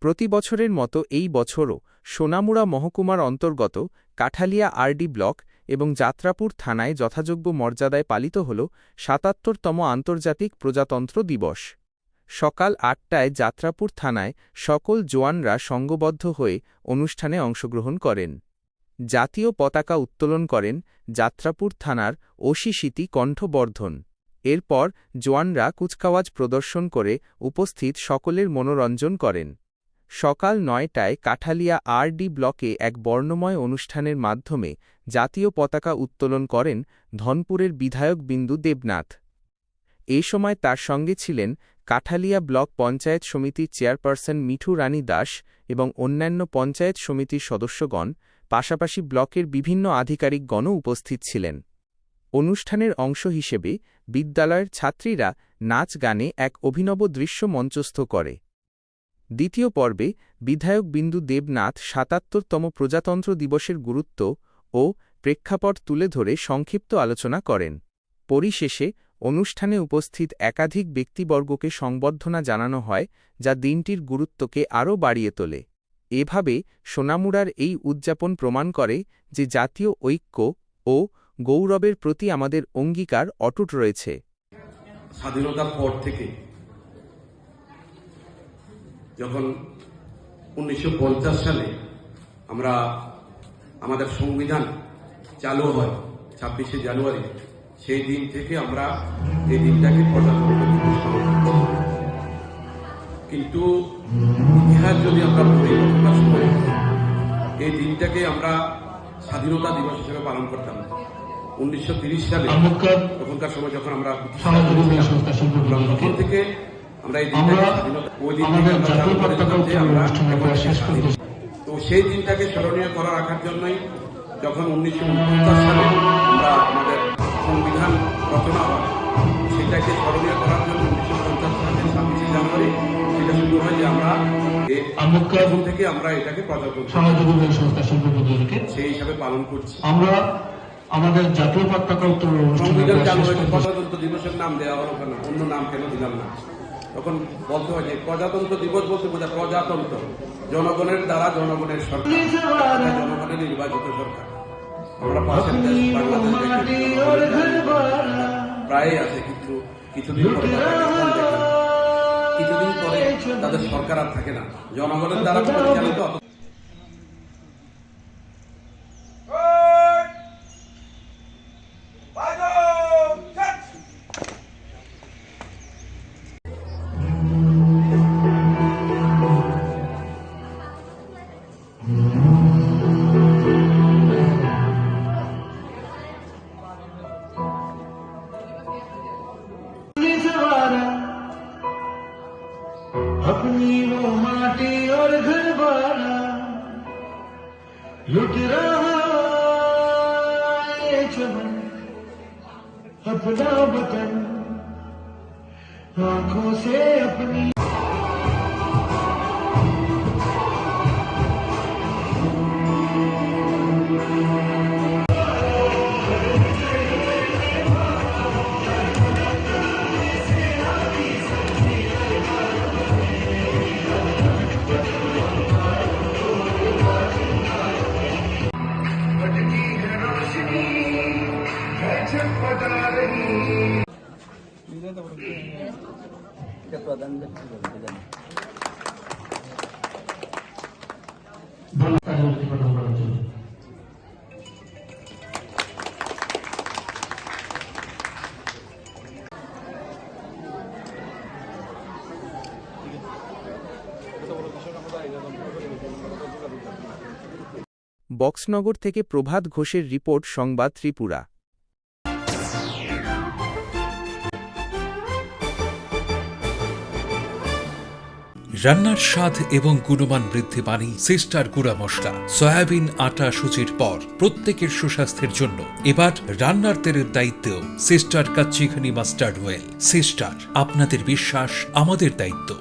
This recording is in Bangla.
প্রতি বছরের মতো এই বছরও সোনামুড়া মহকুমার অন্তর্গত কাঠালিয়া আরডি ব্লক এবং যাত্রাপুর থানায় যথাযোগ্য মর্যাদায় পালিত হল ৭৭তম আন্তর্জাতিক প্রজাতন্ত্র দিবস। সকাল ৮টায় যাত্রাপুর থানায় সকল জওয়ানরা সংঘবদ্ধ হয়ে অনুষ্ঠানে অংশগ্রহণ করেন। জাতীয় পতাকা উত্তোলন করেন যাত্রাপুর থানার ওসি স্মৃতি কণ্ঠবর্ধন। এরপর জওয়ানরা কুচকাওয়াজ প্রদর্শন করে উপস্থিত সকলের মনোরঞ্জন করেন। সকাল ৯টায় কাঠালিয়া আরডি ব্লকে এক বর্ণময় অনুষ্ঠানের মাধ্যমে জাতীয় পতাকা উত্তোলন করেন ধনপুরের বিধায়ক বিন্দু দেবনাথ। এ সময় তার সঙ্গে ছিলেন কাঠালিয়া ব্লক পঞ্চায়েত সমিতির চেয়ারপারসন মিঠু রানী দাস এবং অন্যান্য পঞ্চায়েত সমিতির সদস্যগণ, পাশাপাশি ব্লকের বিভিন্ন আধিকারিকগণও উপস্থিত ছিলেন। অনুষ্ঠানের অংশ হিসেবে বিদ্যালয়ের ছাত্রীরা নাচ গানে এক অভিনব দৃশ্য মঞ্চস্থ করে। দ্বিতীয় পর্বে বিধায়ক বিন্দু দেবনাথ ৭৭তম প্রজাতন্ত্র দিবসের গুরুত্ব ও প্রেক্ষাপট তুলে ধরে সংক্ষিপ্ত আলোচনা করেন। পরিশেষে অনুষ্ঠানে উপস্থিত একাধিক ব্যক্তিবর্গকে সংবর্ধনা জানানো হয়, যা দিনটির গুরুত্বকে আরও বাড়িয়ে তোলে। এভাবে সোনামুড়ার এই উদযাপন প্রমাণ করে যে জাতীয় ঐক্য ও গৌরবের প্রতি আমাদের অঙ্গীকার অটুট রয়েছে। স্বাধীনতার পর থেকে যখন ১৯৫০ সালে আমরা আমাদের সংবিধান চালু হয় ২৬শে জানুয়ারি, সেই দিন থেকে আমরা এই দিনটাকে প্রজাতন্ত্র দিবস পালন করছি। কিন্তু ইতিহাস যদি আমরা পড়ি তখনকার সময় এই দিনটাকে আমরা স্বাধীনতা দিবস হিসেবে পালন করতাম। ১৯৩০ সালে তখনকার সময় যখন আমরা তখন থেকে আমরা এই দিনটাকে স্বাধীনতা, ওই দিন থেকে আমরা চালু করেছিলাম যে আমরা তো সেই দিনটাকে স্মরণীয় করে রাখার জন্যই যখন ১৯৪৯ সালে আমরা আমাদের সংবিধান রচনা হয়, সেটাকে স্মরণীয় করার জন্য ১৯৫০ সালের ২৬শে জানুয়ারি সেটা শুরু হয় যে আমরা তখন থেকে আমরা এটাকে সেই হিসাবে পালন করছি। আমরা আমাদের জাতীয় পতাকা উত্তোলন সংবিধান চালু হয়েছে, প্রজাতন্ত্র দিবসের নাম দেওয়া হলো কেন, অন্য নাম কেন দিলাম না? তখন বলতে হয় যে প্রজাতন্ত্র দিবস বলতে বোঝা প্রজাতন্ত্র, জনগণের দ্বারা জনগণের সরকার, জনগণের নির্বাচিত সরকার। আমরা পাশের দেশ বাংলাদেশ প্রায় আছে, কিন্তু কিছুদিন পরে তাদের সরকার আর থাকে না, জনগণের দ্বারা পরিচালিত। अपनी वो माटी और घर बारा लुट रहा ये चमन, अपना वतन आंखों से अपनी। বক্সনগর থেকে প্রভাত ঘোষের রিপোর্ট, সংবাদ ত্রিপুরা। রান্নার স্বাদ এবং গুণমান বৃদ্ধি মানি সিস্টার গুঁড়া মশলা। সয়াবিন আটা সুজির পর প্রত্যেকের সুস্বাস্থ্যের জন্য এবার রান্নার তেলের দায়িত্বেও sister kachi ghani mustard oil. Sister, আপনাদের বিশ্বাস আমাদের দায়িত্ব।